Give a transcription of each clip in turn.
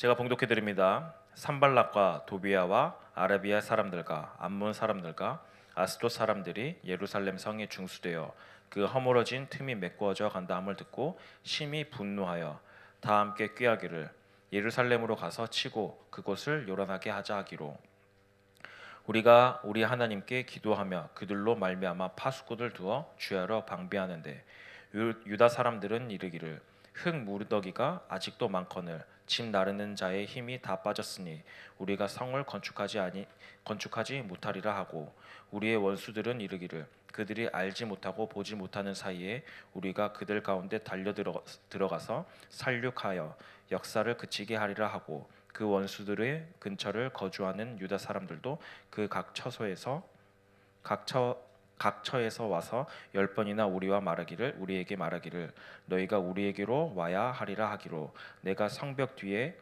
제가 봉독해 드립니다. 산발락과 도비아와 아라비아 사람들과 암몬 사람들과 아스돗 사람들이 예루살렘 성에 중수되어 그 허물어진 틈이 메꾸어져 간다함을 듣고 심히 분노하여 다 함께 꾀하기를 예루살렘으로 가서 치고 그곳을 요란하게 하자 하기로 우리가 우리 하나님께 기도하며 그들로 말미암아 파수꾼을 두어 주야로 방비하는데 유다 사람들은 이르기를 흙 무더기가 아직도 많거늘 짐 나르는 자의 힘이 다 빠졌으니 우리가 성을 건축하지 못하리라 하고 우리의 원수들은 이르기를 그들이 알지 못하고 보지 못하는 사이에 우리가 그들 가운데 들어가서 살육하여 역사를 그치게 하리라 하고 그 원수들의 근처를 거주하는 유다 사람들도 그 각처에서 와서 10번이나 우리에게 말하기를 너희가 우리에게로 와야 하리라 하기로 내가 성벽 뒤에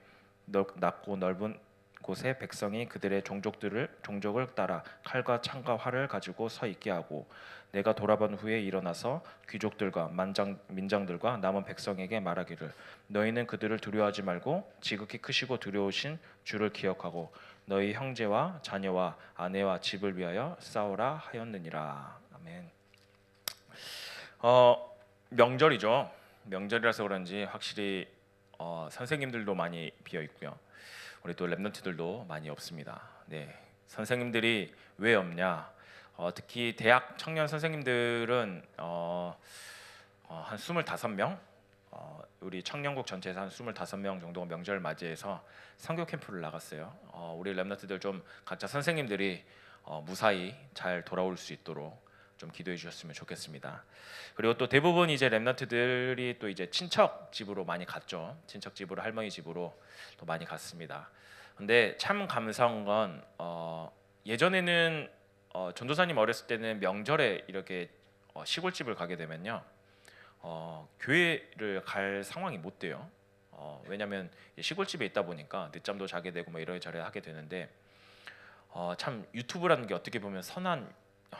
낮고 넓은 곳에 백성이 그들의 종족을 따라 칼과 창과 활을 가지고 서 있게 하고 내가 돌아본 후에 일어나서 귀족들과 민장들과 남은 백성에게 말하기를 너희는 그들을 두려워하지 말고 지극히 크시고 두려우신 주를 기억하고 너희 형제와 자녀와 아내와 집을 위하여 싸우라 하였느니라. 아멘. 명절이죠. 명절이라서 그런지 확실히 선생님들도 많이 비어 있고요. 우리 또 랩런트들도 많이 없습니다. 네, 선생님들이 왜 없냐? 특히 대학 청년 선생님들은 한 25명, 우리 청년국 전체에서 한 25명 정도가 명절을 맞이해서 선교 캠프를 나갔어요. 우리 랩런트들 좀 각자 선생님들이 무사히 잘 돌아올 수 있도록 좀 기도해 주셨으면 좋겠습니다. 그리고 또 대부분 이제 랩런트들이 또 이제 친척 집으로 많이 갔죠. 친척 집으로 할머니 집으로 또 많이 갔습니다. 근데 참 감사한 건 예전에는 전도사님 어렸을 때는 명절에 이렇게 시골집을 가게 되면요, 교회를 갈 상황이 못 돼요. 왜냐하면 시골집에 있다 보니까 늦잠도 자게 되고 뭐 이러저러 하게 되는데 참 유튜브라는 게 어떻게 보면 선한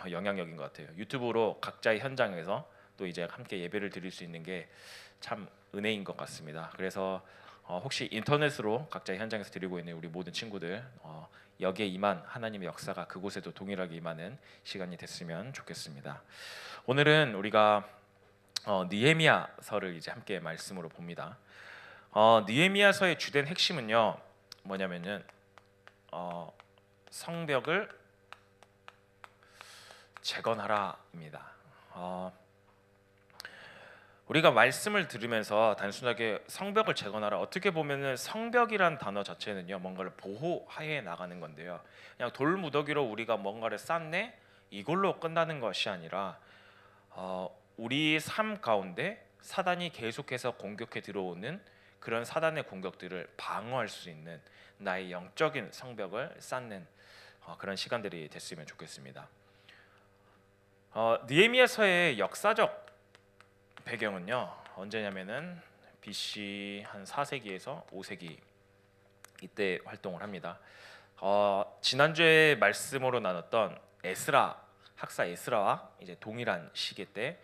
영향력인 것 같아요. 유튜브로 각자의 현장에서 또 이제 함께 예배를 드릴 수 있는 게 참 은혜인 것 같습니다. 그래서 혹시 인터넷으로 각자의 현장에서 드리고 있는 우리 모든 친구들 여기에 임한 하나님의 역사가 그곳에도 동일하게 임하는 시간이 됐으면 좋겠습니다. 오늘은 우리가 느헤미야서를 이제 함께 말씀으로 봅니다. 느헤미야서의 주된 핵심은요 뭐냐면은 성벽을 재건하라입니다. 우리가 말씀을 들으면서 단순하게 성벽을 재건하라, 어떻게 보면은 성벽이란 단어 자체는요 뭔가를 보호하에 나가는 건데요, 그냥 돌무더기로 우리가 뭔가를 쌓네 이걸로 끝나는 것이 아니라 우리 삶 가운데 사단이 계속해서 공격해 들어오는 그런 사단의 공격들을 방어할 수 있는 나의 영적인 성벽을 쌓는 그런 시간들이 됐으면 좋겠습니다. 느헤미야서의 역사적 배경은요 언제냐면은 BC 한 4세기에서 5세기 이때 활동을 합니다. 지난주에 말씀으로 나눴던 학사 에스라와 이제 동일한 시기 때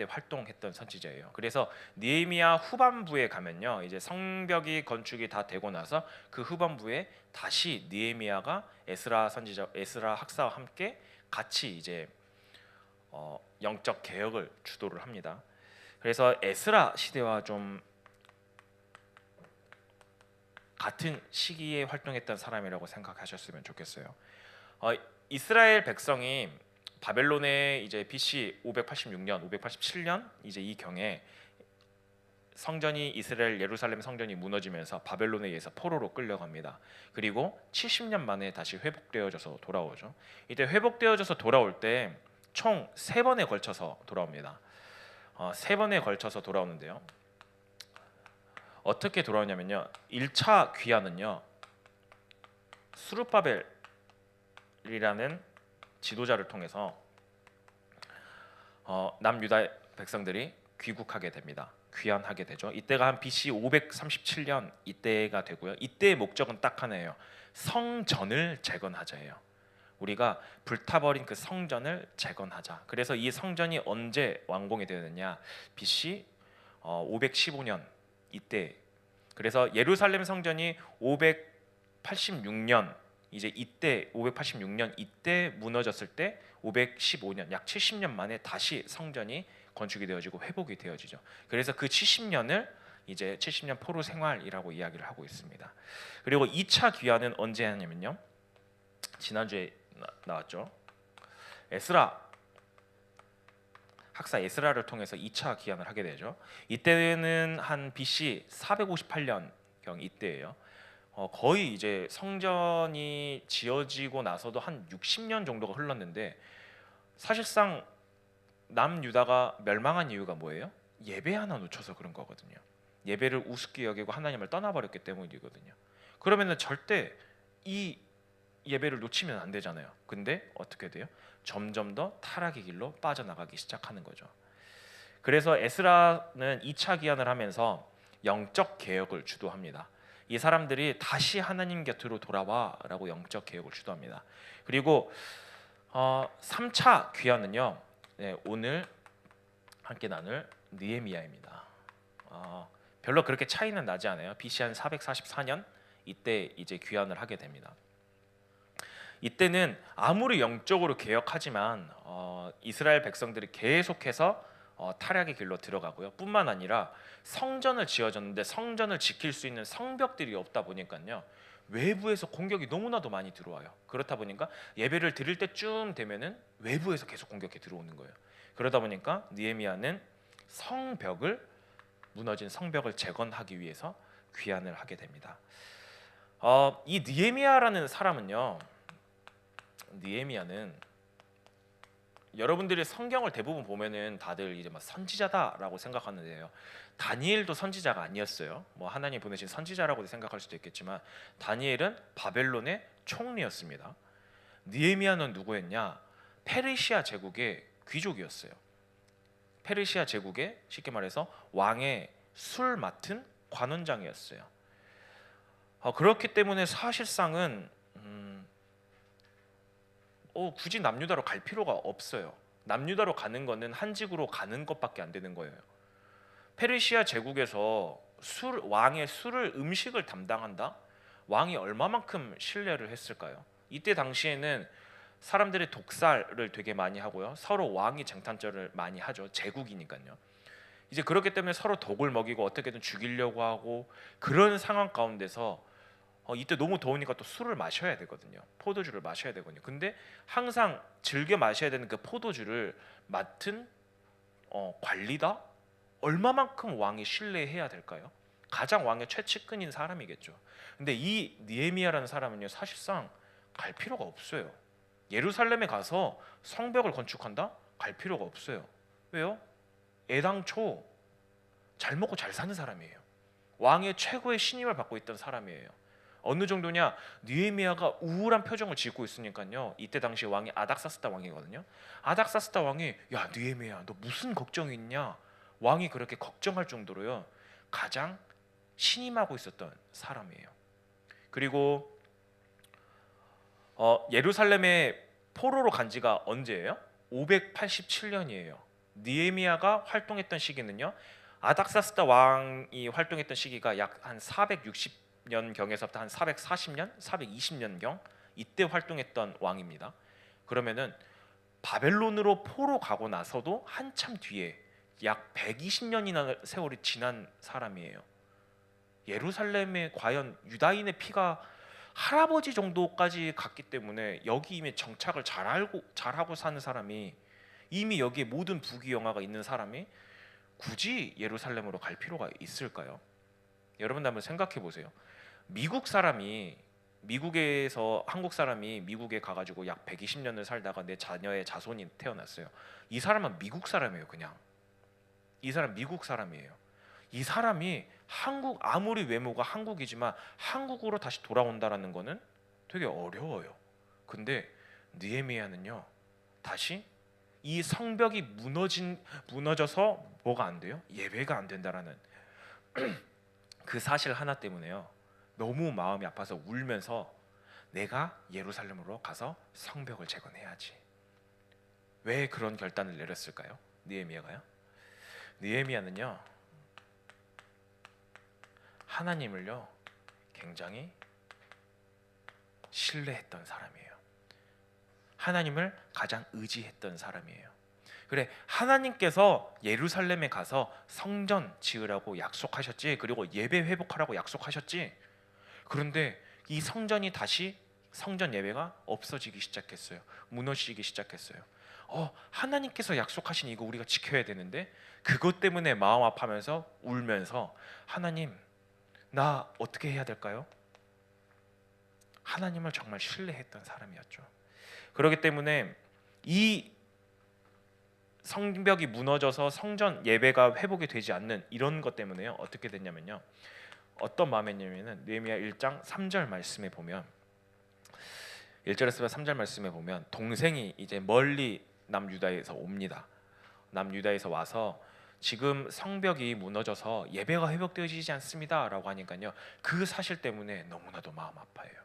활동했던 선지자예요. 그래서 느헤미야 후반부에 가면요 이제 성벽이 건축이 다 되고 나서 그 후반부에 다시 느헤미야가 에스라 학사와 함께 같이 이제 영적 개혁을 주도를 합니다. 그래서 에스라 시대와 좀 같은 시기에 활동했던 사람이라고 생각하셨으면 좋겠어요. 이스라엘 백성이 바벨론에 이제 BC 586년, 587년 이제 이 경에 성전이 이스라엘 예루살렘 성전이 무너지면서 바벨론에 의해서 포로로 끌려갑니다. 그리고 70년 만에 다시 회복되어져서 돌아오죠. 이때 회복되어져서 돌아올 때 총 3번에 걸쳐서 돌아옵니다. 3번에 걸쳐서 돌아오는데요. 어떻게 돌아오냐면요. 1차 귀환은요. 수르바벨이라는 지도자를 통해서 남유다 백성들이 귀국하게 됩니다. 귀환하게 되죠. 이때가 한 BC 537년 이때가 되고요. 이때의 목적은 딱 하나예요. 성전을 재건하자예요. 우리가 불타버린 그 성전을 재건하자. 그래서 이 성전이 언제 완공이 되느냐? BC 515년 이때 그래서 예루살렘 성전이 586년 이제 이때 586년 이때 무너졌을 때 515년 약 70년 만에 다시 성전이 건축이 되어지고 회복이 되어지죠. 그래서 그 70년을 이제 70년 포로 생활이라고 이야기를 하고 있습니다. 그리고 2차 귀환은 언제 하냐면요. 지난주에 나왔죠. 에스라 학사 에스라를 통해서 2차 귀환을 하게 되죠. 이때는 한 BC 458년경 이때예요. 거의 이제 성전이 지어지고 나서도 한 60년 정도가 흘렀는데 사실상 남유다가 멸망한 이유가 뭐예요? 예배 하나 놓쳐서 그런 거거든요. 예배를 우습게 여기고 하나님을 떠나버렸기 때문이거든요. 그러면은 절대 이 예배를 놓치면 안 되잖아요. 근데 어떻게 돼요? 점점 더 타락의 길로 빠져나가기 시작하는 거죠. 그래서 에스라는 2차 기한을 하면서 영적 개혁을 주도합니다. 이 사람들이 다시 하나님 곁으로 돌아와라고 영적 개혁을 주도합니다. 그리고 3차 귀환은요. 네, 오늘 함께 나눌 느헤미야입니다. 별로 그렇게 차이는 나지 않아요. BC 한 444년 이때 이제 귀환을 하게 됩니다. 이때는 아무리 영적으로 개혁하지만 이스라엘 백성들이 계속해서 타락의 길로 들어가고요. 뿐만 아니라 성전을 지어졌는데 성전을 지킬 수 있는 성벽들이 없다 보니까요. 외부에서 공격이 너무나도 많이 들어와요. 그렇다 보니까 예배를 드릴 때쯤 되면은 외부에서 계속 공격이 들어오는 거예요. 그러다 보니까 느헤미야는 무너진 성벽을 재건하기 위해서 귀환을 하게 됩니다. 이 느헤미야라는 사람은요. 느헤미야는 여러분들이 성경을 대부분 보면은 다들 이제 막 선지자다라고 생각하는데요. 다니엘도 선지자가 아니었어요. 뭐 하나님 보내신 선지자라고도 생각할 수도 있겠지만 다니엘은 바벨론의 총리였습니다. 느헤미야는 누구였냐? 페르시아 제국의 귀족이었어요. 페르시아 제국의 쉽게 말해서 왕의 술 맡은 관원장이었어요. 그렇기 때문에 사실상은 굳이 남유다로 갈 필요가 없어요. 남유다로 가는 거는 한직으로 가는 것밖에 안 되는 거예요. 페르시아 제국에서 왕의 음식을 담당한다? 왕이 얼마만큼 신뢰를 했을까요? 이때 당시에는 사람들이 독살을 되게 많이 하고요. 서로 왕이 쟁탈전을 많이 하죠. 제국이니까요. 이제 그렇기 때문에 서로 독을 먹이고 어떻게든 죽이려고 하고 그런 상황 가운데서 이때 너무 더우니까 또 술을 마셔야 되거든요. 포도주를 마셔야 되거든요. 근데 항상 즐겨 마셔야 되는 그 포도주를 맡은 관리다? 얼마만큼 왕이 신뢰해야 될까요? 가장 왕의 최측근인 사람이겠죠. 근데 이 느헤미야라는 사람은요. 사실상 갈 필요가 없어요. 예루살렘에 가서 성벽을 건축한다? 갈 필요가 없어요. 왜요? 애당초 잘 먹고 잘 사는 사람이에요. 왕의 최고의 신임을 받고 있던 사람이에요. 어느 정도냐? 느헤미야가 우울한 표정을 짓고 있으니까요. 이때 당시 왕이 아닥사스다 왕이거든요. 아닥사스다 왕이 야 느헤미야 너 무슨 걱정이 있냐? 왕이 그렇게 걱정할 정도로요. 가장 신임하고 있었던 사람이에요. 그리고 예루살렘에 포로로 간 지가 언제예요? 587년이에요. 느헤미야가 활동했던 시기는요. 아닥사스다 왕이 활동했던 시기가 약 한 460년경에서부터 한 440년, 420년경 이때 활동했던 왕입니다. 그러면은 바벨론으로 포로 가고 나서도 한참 뒤에 약 120년이나 세월이 지난 사람이에요. 예루살렘에 과연 유다인의 피가 할아버지 정도까지 갔기 때문에 여기 이미 정착을 잘하고 사는 사람이 이미 여기에 모든 부귀영화가 있는 사람이 굳이 예루살렘으로 갈 필요가 있을까요? 여러분 한번 생각해 보세요. 미국에서 한국 사람이 미국에 가가지고 약 120년을 살다가 내 자녀의 자손이 태어났어요. 이 사람은 미국 사람이에요. 그냥 이 사람 미국 사람이에요. 이 사람이 아무리 외모가 한국이지만 한국으로 다시 돌아온다라는 거는 되게 어려워요. 근데 느헤미야는요 다시 이 성벽이 무너져서 뭐가 안 돼요? 예배가 안 된다라는 그 사실 하나 때문에요 너무 마음이 아파서 울면서 내가 예루살렘으로 가서 성벽을 재건해야지. 왜 그런 결단을 내렸을까요? 느헤미야가요? 느헤미야는요 하나님을요 굉장히 신뢰했던 사람이에요. 하나님을 가장 의지했던 사람이에요. 그래, 하나님께서 예루살렘에 가서 성전 지으라고 약속하셨지, 그리고 예배 회복하라고 약속하셨지. 그런데 이 성전이 다시 성전 예배가 없어지기 시작했어요. 무너지기 시작했어요. 하나님께서 약속하신 이거 우리가 지켜야 되는데, 그것 때문에 마음 아파하면서 울면서 하나님 나 어떻게 해야 될까요? 하나님을 정말 신뢰했던 사람이었죠. 그렇기 때문에 이 성벽이 무너져서 성전 예배가 회복이 되지 않는 이런 것 때문에요, 어떻게 됐냐면요, 어떤 마음이냐면은 느헤미야 1장 3절 말씀에 보면, 1절에서 3절 말씀에 보면 동생이 이제 멀리 남유다에서 옵니다. 남유다에서 와서 지금 성벽이 무너져서 예배가 회복되어지지 않습니다 라고 하니까요, 그 사실 때문에 너무나도 마음 아파해요.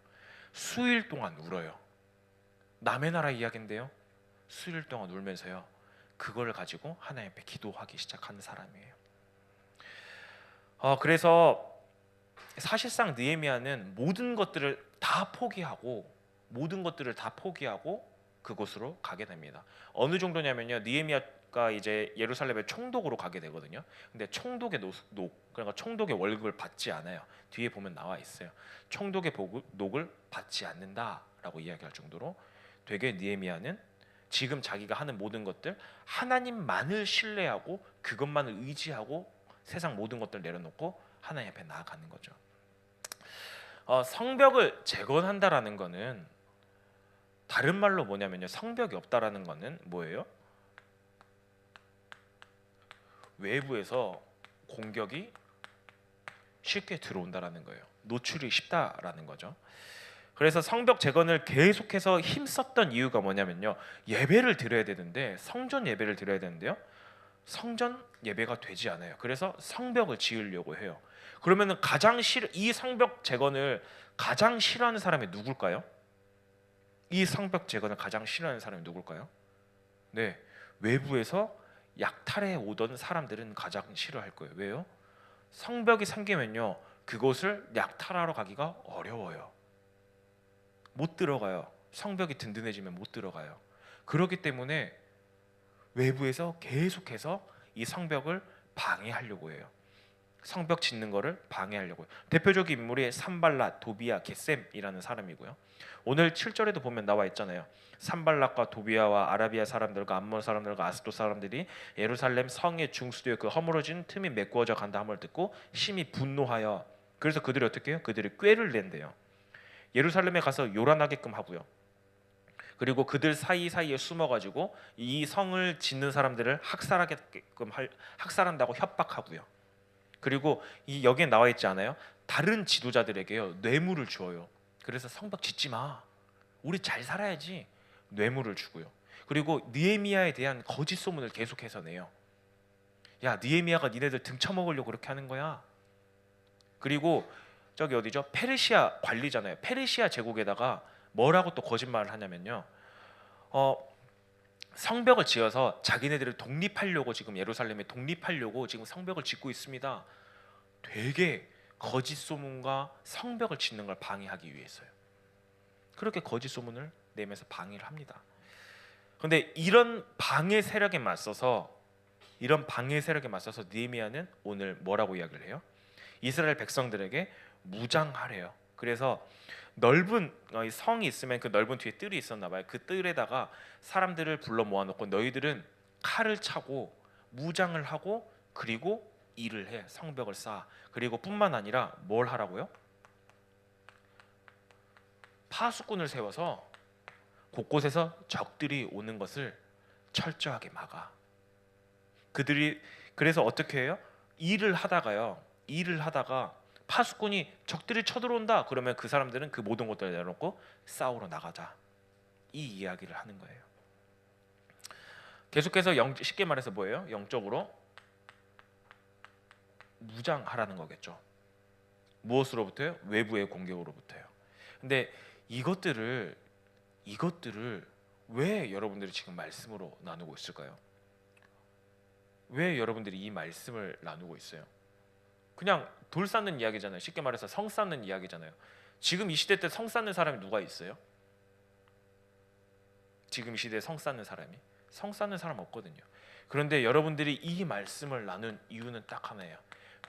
수일 동안 울어요. 남의 나라 이야기인데요, 수일 동안 울면서요 그걸 가지고 하나님 앞에 기도하기 시작하는 사람이에요. 그래서 사실상 느헤미야는 모든 것들을 다 포기하고 그곳으로 가게 됩니다. 어느 정도냐면요, 느헤미야가 이제 예루살렘의 총독으로 가게 되거든요. 근데 총독의 그러니까 총독의 월급을 받지 않아요. 뒤에 보면 나와 있어요. 총독의 녹을 받지 않는다라고 이야기할 정도로 되게 느헤미야는 지금 자기가 하는 모든 것들 하나님만을 신뢰하고 그것만을 의지하고 세상 모든 것들 내려놓고 하나님 앞에 나아가는 거죠. 성벽을 재건한다라는 거는 다른 말로 뭐냐면요, 성벽이 없다라는 거는 뭐예요? 외부에서 공격이 쉽게 들어온다라는 거예요. 노출이 쉽다라는 거죠. 그래서 성벽 재건을 계속해서 힘썼던 이유가 뭐냐면요, 예배를 드려야 되는데, 성전 예배를 드려야 되는데요, 성전 예배가 되지 않아요. 그래서 성벽을 지으려고 해요. 그러면은 이 성벽 재건을 가장 싫어하는 사람이 누굴까요? 이 성벽 재건을 가장 싫어하는 사람이 누굴까요? 네, 외부에서 약탈해 오던 사람들은 가장 싫어할 거예요. 왜요? 성벽이 생기면요, 그곳을 약탈하러 가기가 어려워요. 못 들어가요. 성벽이 든든해지면 못 들어가요. 그렇기 때문에 외부에서 계속해서 이 성벽을 방해하려고 해요. 성벽 짓는 거를 방해하려고 해요. 대표적인 인물이 산발랏, 도비야, 게셈이라는 사람이고요. 오늘 7절에도 보면 나와 있잖아요. 산발랏과 도비야와 아라비아 사람들과 암몬 사람들과 아스돗 사람들이 예루살렘 성의 중수되어 그 허물어진 틈이 메꾸어져 간다 함을 듣고 심히 분노하여, 그래서 그들이 어떻게 해요? 그들이 꾀를 낸대요. 예루살렘에 가서 요란하게끔 하고요. 그리고 그들 사이사이에 숨어가지고 이 성을 짓는 사람들을 학살한다고 협박하고요. 그리고 이 여기에 나와 있지 않아요? 다른 지도자들에게요 뇌물을 주어요. 그래서 성벽 짓지 마, 우리 잘 살아야지, 뇌물을 주고요. 그리고 느헤미야에 대한 거짓 소문을 계속해서 내요. 야, 느헤미야가 니네들 등쳐먹으려고 그렇게 하는 거야. 그리고 저기 어디죠? 페르시아 관리잖아요. 페르시아 제국에다가 뭐라고 또 거짓말을 하냐면요, 성벽을 지어서 자기네들을 독립하려고, 지금 예루살렘에 독립하려고 지금 성벽을 짓고 있습니다. 되게 거짓 소문과 성벽을 짓는 걸 방해하기 위해서요. 그렇게 거짓 소문을 내면서 방해를 합니다. 그런데 이런 방해 세력에 맞서서 느헤미야는 오늘 뭐라고 이야기를 해요? 이스라엘 백성들에게 무장하래요. 그래서 넓은 성이 있으면 그 넓은 뒤에 뜰이 있었나 봐요. 그 뜰에다가 사람들을 불러 모아놓고 너희들은 칼을 차고 무장을 하고 그리고 일을 해, 성벽을 쌓아. 그리고 뿐만 아니라 뭘 하라고요? 파수꾼을 세워서 곳곳에서 적들이 오는 것을 철저하게 막아. 그들이 그래서 어떻게 해요? 일을 하다가 파수꾼이 적들이 쳐들어온다 그러면 그 사람들은 그 모든 것들을 내려놓고 싸우러 나가자, 이 이야기를 하는 거예요. 계속해서 쉽게 말해서 뭐예요? 영적으로 무장하라는 거겠죠. 무엇으로부터요? 외부의 공격으로부터요. 근데 이것들을 왜 여러분들이 지금 말씀으로 나누고 있을까요? 왜 여러분들이 이 말씀을 나누고 있어요? 그냥 돌 쌓는 이야기잖아요. 쉽게 말해서 성 쌓는 이야기잖아요. 지금 이 시대 때 성 쌓는 사람이 누가 있어요? 지금 이 시대에 성 쌓는 사람 없거든요. 그런데 여러분들이 이 말씀을 나눈 이유는 딱 하나예요.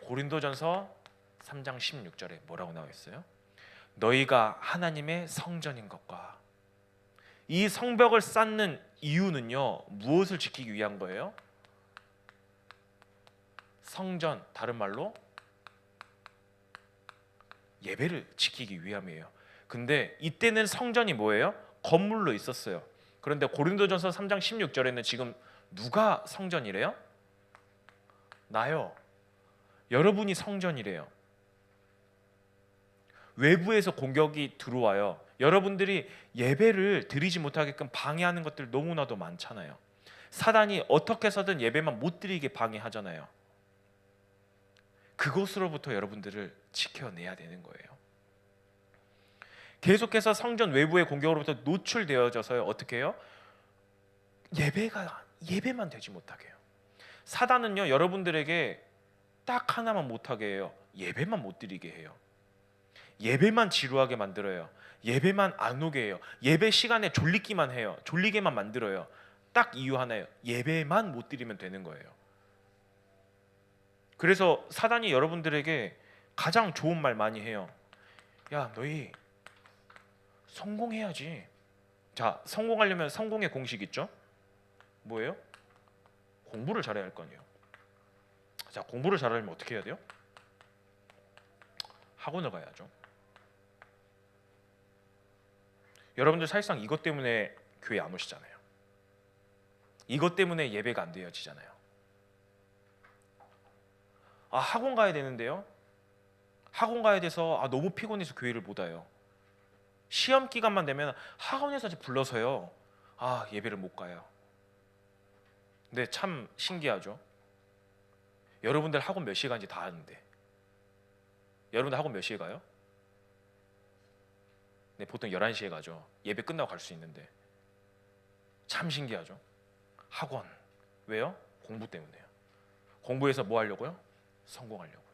고린도전서 3장 16절에 뭐라고 나와 있어요? 너희가 하나님의 성전인 것과. 이 성벽을 쌓는 이유는요, 무엇을 지키기 위한 거예요? 성전, 다른 말로 예배를 지키기 위함이에요. 근데 이때는 성전이 뭐예요? 건물로 있었어요. 그런데 고린도전서 3장 16절에는 지금 누가 성전이래요? 나요. 여러분이 성전이래요. 외부에서 공격이 들어와요. 여러분들이 예배를 드리지 못하게끔 방해하는 것들 너무나도 많잖아요. 사단이 어떻게 해서든 예배만 못 드리게 방해하잖아요. 그것으로부터 여러분들을 지켜내야 되는 거예요. 계속해서 성전 외부의 공격으로부터 노출되어져서 어떻게 해요? 예배만 되지 못하게 해요. 사단은요, 여러분들에게 딱 하나만 못하게 해요. 예배만 못 드리게 해요. 예배만 지루하게 만들어요. 예배만 안 오게 해요. 예배 시간에 졸리기만 해요. 졸리게만 만들어요. 딱 이유 하나예요. 예배만 못 드리면 되는 거예요. 그래서 사단이 여러분들에게 가장 좋은 말 많이 해요. 야, 너희 성공해야지. 자, 성공하려면 성공의 공식 있죠? 뭐예요? 공부를 잘해야 할 거 아니에요. 자, 공부를 잘하려면 어떻게 해야 돼요? 학원을 가야죠. 여러분들 사실상 이것 때문에 교회 안 오시잖아요. 이것 때문에 예배가 안 되어지잖아요. 아, 학원 가야 되는데요. 학원 가야 돼서 너무 피곤해서 교회를 못 와요. 시험 기간만 되면 학원에서 불러서요. 예배를 못 가요. 근데 참 신기하죠. 여러분들 학원 몇 시에 가는지 다 아는데. 여러분들 학원 몇 시에 가요? 네, 보통 11시에 가죠. 예배 끝나고 갈 수 있는데. 참 신기하죠. 학원. 왜요? 공부 때문에요. 공부해서 뭐 하려고요? 성공하려고요.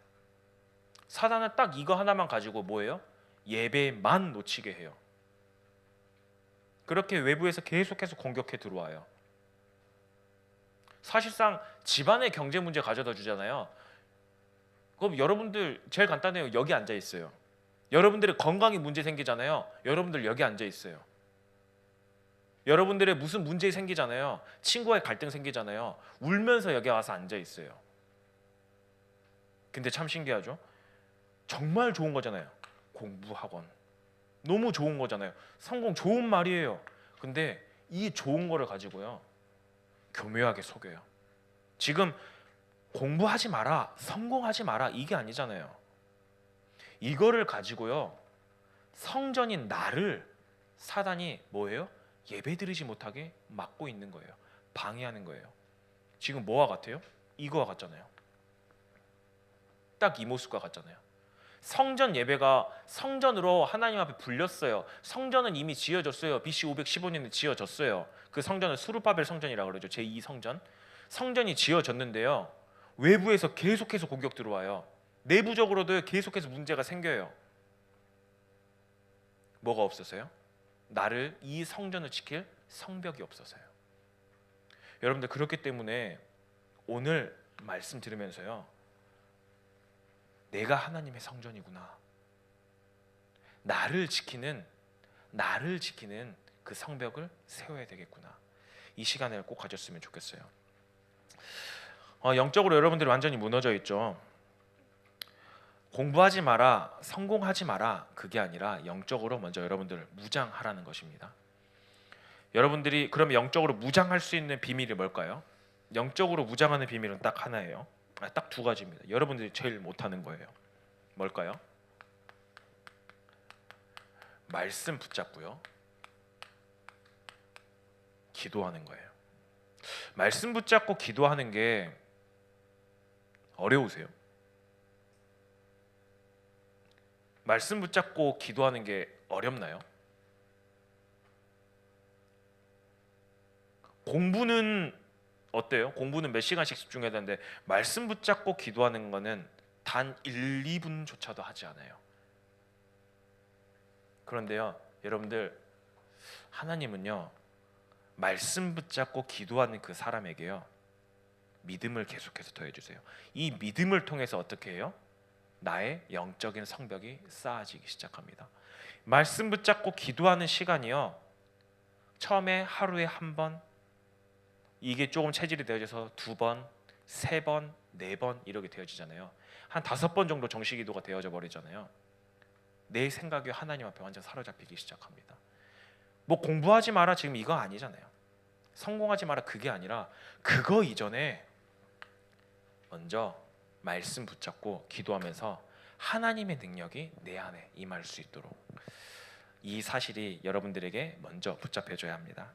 사단은 딱 이거 하나만 가지고 뭐예요? 예배만 놓치게 해요. 그렇게 외부에서 계속해서 공격해 들어와요. 사실상 집안의 경제 문제 가져다 주잖아요. 그럼 여러분들 제일 간단해요. 여기 앉아 있어요. 여러분들의 건강에 문제 생기잖아요. 여러분들 여기 앉아 있어요. 여러분들의 무슨 문제 생기잖아요. 친구와의 갈등 생기잖아요. 울면서 여기 와서 앉아 있어요. 근데 참 신기하죠. 정말 좋은 거잖아요. 공부학원. 너무 좋은 거잖아요. 성공 좋은 말이에요. 근데 이 좋은 거를 가지고요, 교묘하게 속여요. 지금 공부하지 마라, 성공하지 마라, 이게 아니잖아요. 이거를 가지고요, 성전인 나를 사단이 뭐예요? 예배드리지 못하게 막고 있는 거예요. 방해하는 거예요. 지금 뭐와 같아요? 이거와 같잖아요. 딱 이 모습과 같잖아요. 성전 예배가 성전으로 하나님 앞에 불렸어요. 성전은 이미 지어졌어요. BC 515년에 지어졌어요. 그 성전을 수르바벨 성전이라고 그러죠. 제2성전. 성전이 지어졌는데요, 외부에서 계속해서 공격 들어와요. 내부적으로도 계속해서 문제가 생겨요. 뭐가 없어서요? 나를, 이 성전을 지킬 성벽이 없어서요. 여러분들, 그렇기 때문에 오늘 말씀 들으면서요, 내가 하나님의 성전이구나. 나를 지키는 그 성벽을 세워야 되겠구나. 이 시간을 꼭 가졌으면 좋겠어요. 영적으로 여러분들이 완전히 무너져 있죠. 공부하지 마라, 성공하지 마라, 그게 아니라 영적으로 먼저 여러분들을 무장하라는 것입니다. 여러분들이 그럼 영적으로 무장할 수 있는 비밀이 뭘까요? 영적으로 무장하는 비밀은 딱 하나예요. 딱 두 가지입니다. 여러분들이 제일 못하는 거예요. 뭘까요? 말씀 붙잡고요, 기도하는 거예요. 말씀 붙잡고 기도하는 게 어려우세요? 말씀 붙잡고 기도하는 게 어렵나요? 공부는 어때요? 공부는 몇 시간씩 집중해야 되는데 말씀 붙잡고 기도하는 거는 단 1, 2분조차도 하지 않아요. 그런데요, 여러분들, 하나님은요, 말씀 붙잡고 기도하는 그 사람에게요, 믿음을 계속해서 더해주세요. 이 믿음을 통해서 어떻게 해요? 나의 영적인 성벽이 쌓아지기 시작합니다. 말씀 붙잡고 기도하는 시간이요, 처음에 하루에 한 번, 이게 조금 체질이 되어져서 2번, 3번, 4번 이렇게 되어지잖아요. 한 5번 정도 정식 기도가 되어져 버리잖아요. 내 생각이 하나님 앞에 완전 사로잡히기 시작합니다. 뭐 공부하지 마라 지금 이거 아니잖아요. 성공하지 마라 그게 아니라 그거 이전에 먼저 말씀 붙잡고 기도하면서 하나님의 능력이 내 안에 임할 수 있도록, 이 사실이 여러분들에게 먼저 붙잡혀줘야 합니다.